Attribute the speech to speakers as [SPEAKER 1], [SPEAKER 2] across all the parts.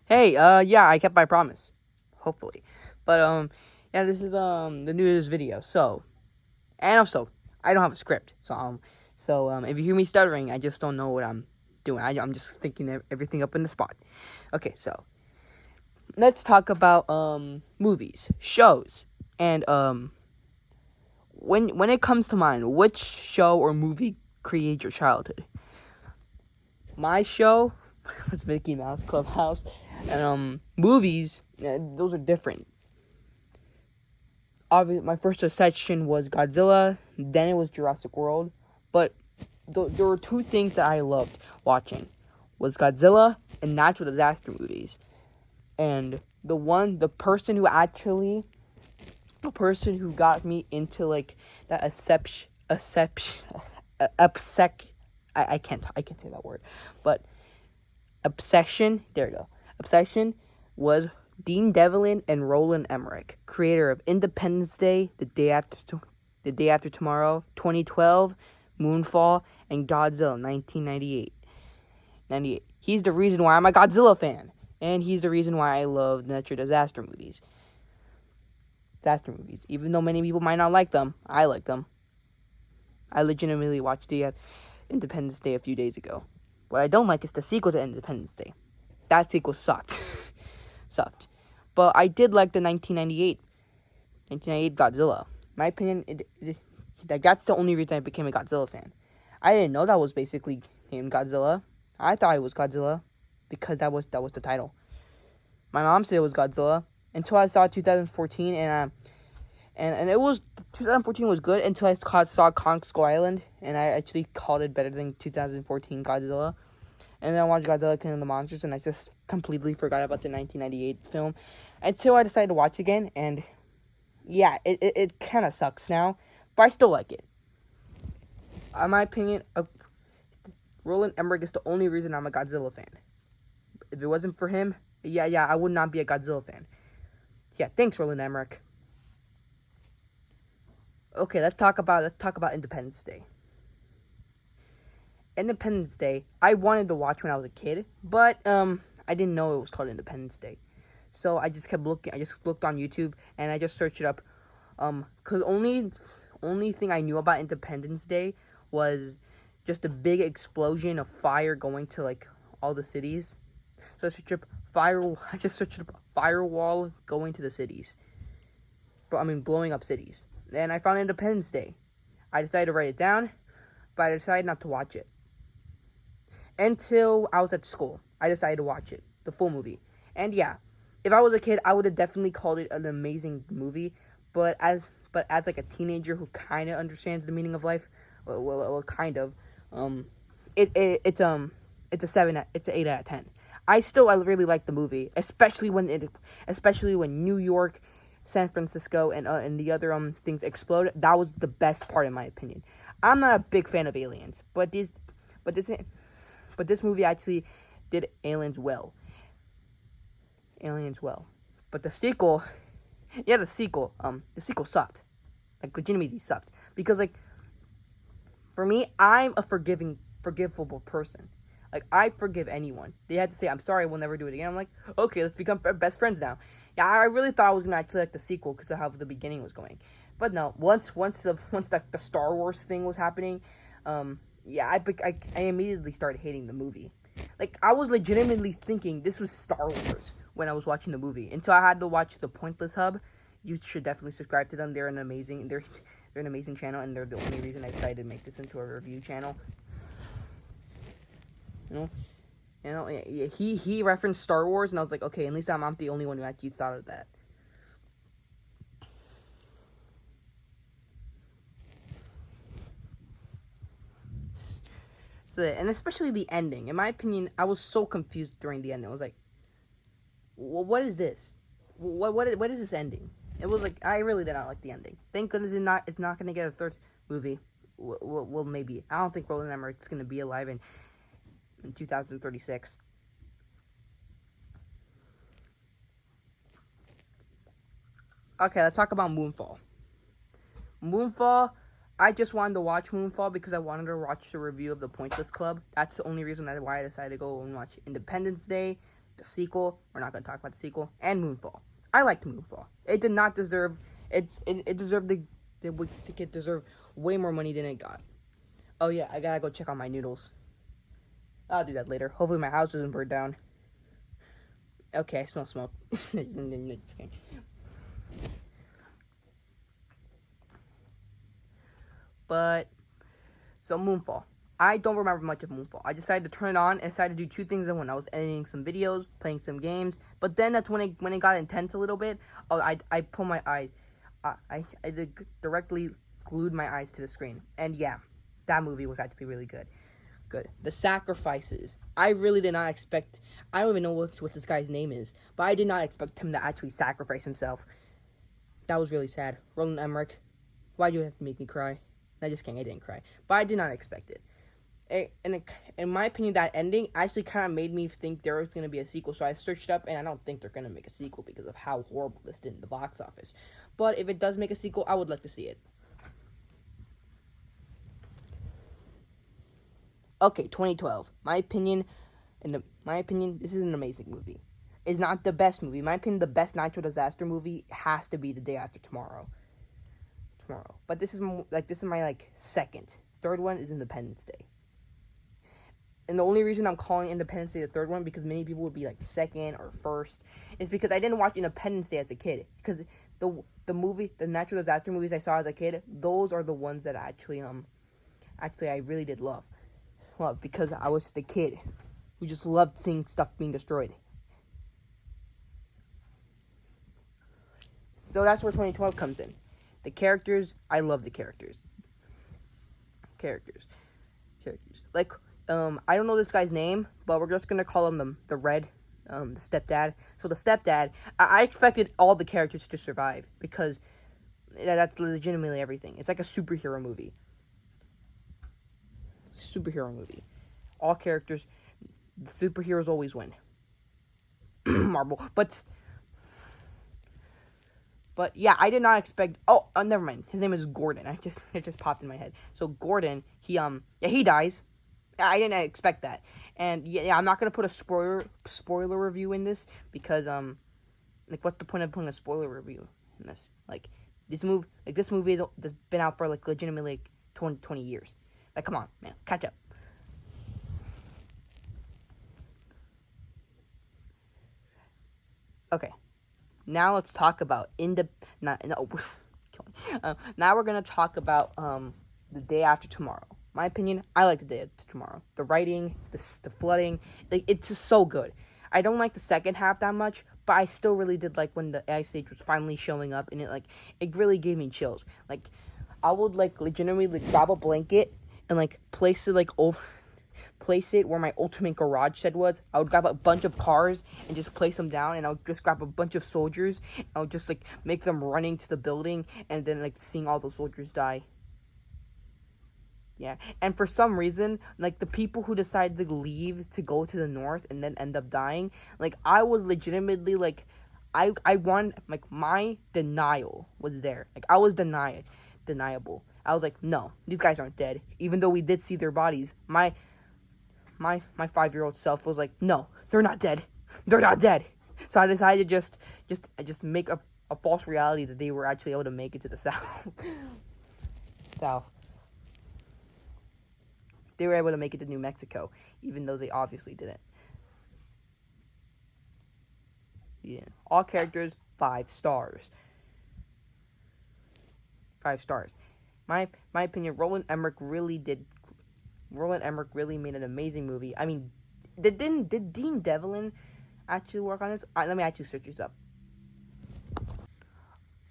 [SPEAKER 1] Hey, yeah, I kept my promise. Hopefully. But, yeah, this is, the newest video. And also, I don't have a script. If you hear me stuttering, I just don't know what I'm doing. I'm just thinking everything up in the spot. Okay, so, let's talk about, movies, shows, and, when it comes to mind, which show or movie created your childhood? My show was Mickey Mouse Clubhouse, and movies, those are different. Obviously, my first section was Godzilla, then it was Jurassic World, but there were two things that I loved watching, was Godzilla and natural disaster movies. And the person who got me into like that I can't say that word, but obsession was Dean Devlin and Roland Emmerich, creator of Independence Day, The Day After Tomorrow, 2012, Moonfall, and Godzilla 1998. He's the reason why I'm a Godzilla fan, and he's the reason why I love natural disaster movies. Even though many people might not like them, I like them. I legitimately watched the Independence Day a few days ago. What I don't like is the sequel to Independence Day. That sequel sucked. Sucked. But I did like the 1998 Godzilla. My opinion, that's the only reason I became a Godzilla fan. I didn't know that was basically named Godzilla. I thought it was Godzilla because that was the title. My mom said it was Godzilla until I saw 2014, and it was 2014 was good until I saw Kong Skull Island, and I actually called it better than 2014 Godzilla. And then I watched Godzilla King of the Monsters, and I just completely forgot about the 1998 film until I decided to watch again. And yeah, it kind of sucks now, but I still like it. In my opinion, Roland Emmerich is the only reason I'm a Godzilla fan. If it wasn't for him, I would not be a Godzilla fan. Yeah, thanks, Roland Emmerich. Okay, let's talk about Independence Day. Independence Day, I wanted to watch when I was a kid, but I didn't know it was called Independence Day. So I just kept looking. I just looked on YouTube and I just searched it up. Cause only thing I knew about Independence Day was just a big explosion of fire going to like all the cities. So I searched up I just searched up firewall going to the cities. Blowing up cities. And I found Independence Day. I decided to write it down, but I decided not to watch it until I was at school. I decided to watch it, the full movie. And yeah, if I was a kid, I would have definitely called it an amazing movie. But as like a teenager who kind of understands the meaning of life, kind of, it's a 7. It's an 8 out of 10. I really like the movie, especially when New York, San Francisco, and the other things explode. That was the best part in my opinion. I'm not a big fan of aliens, but this movie actually did aliens well. But the sequel sucked. Like, legitimately sucked. Because, like, for me, I'm a forgivable person. Like, I forgive anyone. They had to say, I'm sorry, we'll never do it again. I'm like, okay, let's become best friends now. Yeah, I really thought I was gonna actually like the sequel because of how the beginning was going. But no, once the Star Wars thing was happening, I immediately started hating the movie. Like, I was legitimately thinking this was Star Wars when I was watching the movie until I had to watch the Pointless Hub. You should definitely subscribe to them. They're an amazing channel, and they're the only reason I decided to make this into a review channel. He referenced Star Wars, and I was like, okay, at least I'm not the only one who actually thought of that. So, and especially the ending. In my opinion, I was so confused during the ending. I was like, well, what is this? What is this ending? It was like, I really did not like the ending. Thank goodness it's not going to get a third movie. Well, maybe. I don't think Roland Emmerich's going to be alive in 2036. Okay, let's talk about Moonfall. I just wanted to watch Moonfall because I wanted to watch the review of the Pointless Club. That's the only reason why I decided to go and watch Independence Day. The sequel, we're not going to talk about the sequel. And Moonfall. I liked Moonfall. It did not deserve... It deserved it deserved way more money than it got. Oh yeah, I gotta go check on my noodles. I'll do that later. Hopefully my house doesn't burn down. Okay, I smell smoke. But, so Moonfall. I don't remember much of Moonfall. I decided to turn it on and decided to do two things at once. I was editing some videos, playing some games, but then that's when it got intense a little bit. Oh, I put my eye, I directly glued my eyes to the screen, and yeah, that movie was actually really good. Good. The sacrifices. I really did not expect. I don't even know what this guy's name is, but I did not expect him to actually sacrifice himself. That was really sad. Roland Emmerich, why'd you have to make me cry? I just kidding. I didn't cry, but I did not expect it. In my opinion, that ending actually kind of made me think there was going to be a sequel. So I searched up, and I don't think they're going to make a sequel because of how horrible this did in the box office. But if it does make a sequel, I would like to see it. Okay, 2012. My opinion, this is an amazing movie. It's not the best movie. In my opinion, the best natural disaster movie has to be The Day After Tomorrow. But this is my second. Third one is Independence Day. And the only reason I'm calling Independence Day the third one, because many people would be like second or first, is because I didn't watch Independence Day as a kid. Because the natural disaster movies I saw as a kid, those are the ones that actually I really did love. Well, because I was just a kid who just loved seeing stuff being destroyed. So that's where 2012 comes in. The characters, I love the characters. Like, I don't know this guy's name, but we're just gonna call him the Red, the stepdad. So the stepdad, I expected all the characters to survive because that's legitimately everything. It's like a superhero movie. All characters, the superheroes always win. Marvel, but yeah, I did not expect. Oh, never mind. His name is Gordon. It just popped in my head. So Gordon, he dies. I didn't expect that. And yeah, I'm not gonna put a spoiler review in this because what's the point of putting a spoiler review in this? This movie has been out for legitimately 20 years. Come on, man, catch up. Okay, now let's talk about now we're gonna talk about The Day After Tomorrow. My opinion, I like The Day After Tomorrow. The writing, the flooding, it's just so good. I don't like the second half that much, but I still really did like when the Ice Age was finally showing up, and it really gave me chills. I would legitimately grab a blanket and place it where my ultimate garage shed was. I would grab a bunch of cars and just place them down, and I would just grab a bunch of soldiers, and I would just make them running to the building, and then seeing all the soldiers die. Yeah, and for some reason, the people who decided to leave to go to the north and then end up dying, I was legitimately I want my denial was there. I was deniable. I was no, these guys aren't dead. Even though we did see their bodies, my 5-year-old self was no, they're not dead. They're not dead. So I decided to just make a false reality that they were actually able to make it to the south. They were able to make it to New Mexico, even though they obviously didn't. Yeah. All characters, 5 stars. 5 stars. My opinion, Roland Emmerich really made an amazing movie. I mean, did Dean Devlin actually work on this? Let me actually search this up.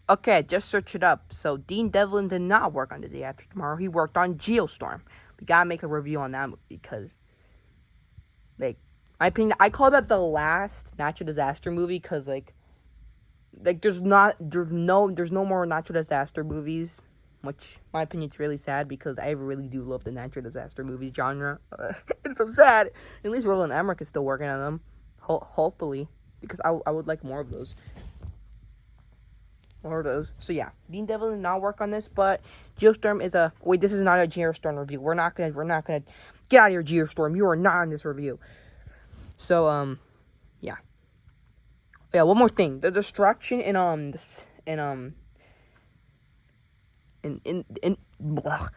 [SPEAKER 1] Okay, just search it up. So Dean Devlin did not work on The Day After Tomorrow. He worked on Geostorm. We gotta make a review on that movie because, my opinion, I call that the last natural disaster movie because, there's no more natural disaster movies, which, my opinion, is really sad because I really do love the natural disaster movie genre. It's so sad. At least Roland Emmerich is still working on them, hopefully, because I would like more of those. So yeah, Dean Devlin did not work on this, but Geostorm is this is not a Geostorm review. We're not gonna get out of here, Geostorm. You are not in this review. So yeah, Yeah, one more thing. The destruction in blah,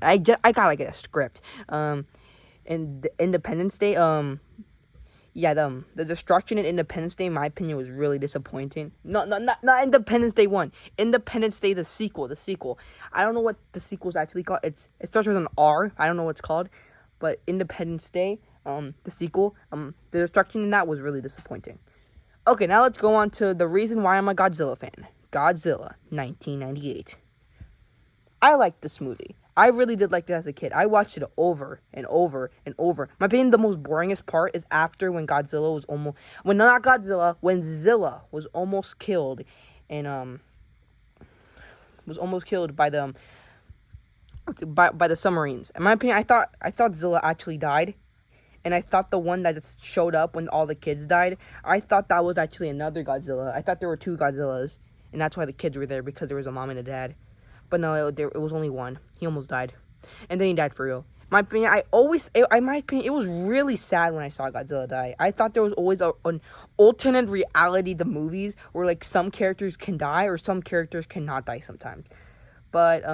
[SPEAKER 1] I gotta get a script. In the Independence Day, yeah, the destruction in Independence Day, in my opinion, was really disappointing. Not Independence Day 1. Independence Day, the sequel. I don't know what the sequel's actually called. It starts with an R. I don't know what it's called. But Independence Day, the sequel, the destruction in that was really disappointing. Okay, now let's go on to the reason why I'm a Godzilla fan. Godzilla, 1998. I liked this movie. I really did like it as a kid. I watched it over and over and over. My opinion, the most boringest part is after when Godzilla was almost... when Zilla was almost killed. And, was almost killed by the... by the submarines. In my opinion, I thought Zilla actually died. And I thought the one that just showed up when all the kids died, I thought that was actually another Godzilla. I thought there were 2 Godzillas. And that's why the kids were there, because there was a mom and a dad. But no, it was only one. He almost died. And then he died for real. My opinion, it was really sad when I saw Godzilla die. I thought there was always an alternate reality to movies where, like, some characters can die or some characters cannot die sometimes. But,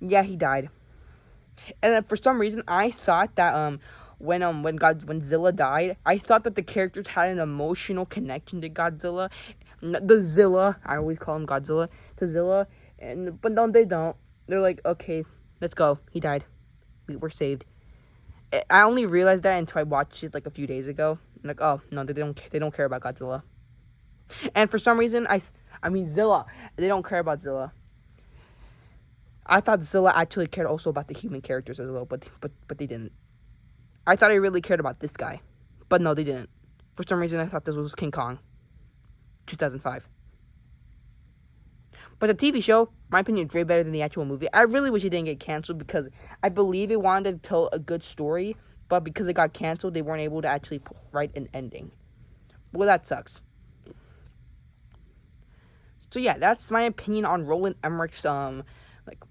[SPEAKER 1] yeah, he died. And then for some reason, I thought that, when Zilla died, I thought that the characters had an emotional connection to Godzilla. The Zilla, I always call him Godzilla, to Zilla. But no, they don't. They're like, okay, let's go. He died. We're saved. I only realized that until I watched it like a few days ago. I'm like, oh no, they don't care about Godzilla. And for some reason, I mean Zilla. They don't care about Zilla. I thought Zilla actually cared also about the human characters as well, but they didn't. I thought I really cared about this guy, but no, they didn't. For some reason, I thought this was King Kong. 2005. But the TV show, my opinion, is way better than the actual movie. I really wish it didn't get canceled because I believe it wanted to tell a good story, but because it got canceled, they weren't able to actually write an ending. Well, that sucks. So yeah, that's my opinion on Roland Emmerich's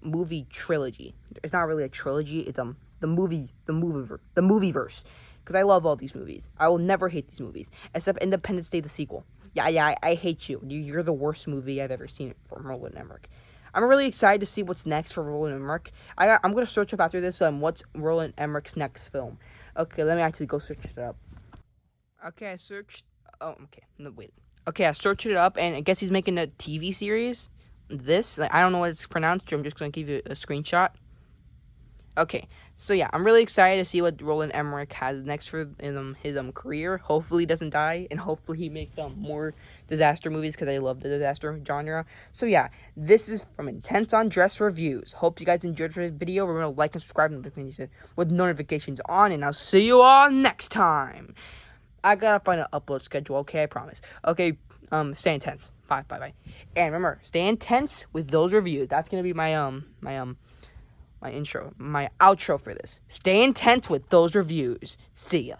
[SPEAKER 1] movie trilogy. It's not really a trilogy. It's the movieverse. Because I love all these movies. I will never hate these movies except Independence Day, the sequel. Yeah, I hate you. You're the worst movie I've ever seen from Roland Emmerich. I'm really excited to see what's next for Roland Emmerich. I'm going to search up after this what's Roland Emmerich's next film. Okay, let me actually go search it up. Okay, I searched... Oh, okay. No, wait. Okay, I searched it up, and I guess he's making a TV series. I don't know what it's pronounced. I'm just going to give you a screenshot. Okay, so yeah, I'm really excited to see what Roland Emmerich has next for his career. Hopefully he doesn't die, and hopefully he makes more disaster movies, because I love the disaster genre. So yeah, this is from Intense on Dress Reviews. Hope you guys enjoyed this video. Remember to like and subscribe with notifications on, and I'll see you all next time. I gotta find an upload schedule, okay? I promise. Okay, stay intense. Bye. And remember, stay intense with those reviews. That's gonna be my intro, my outro for this. Stay intense with those reviews. See ya.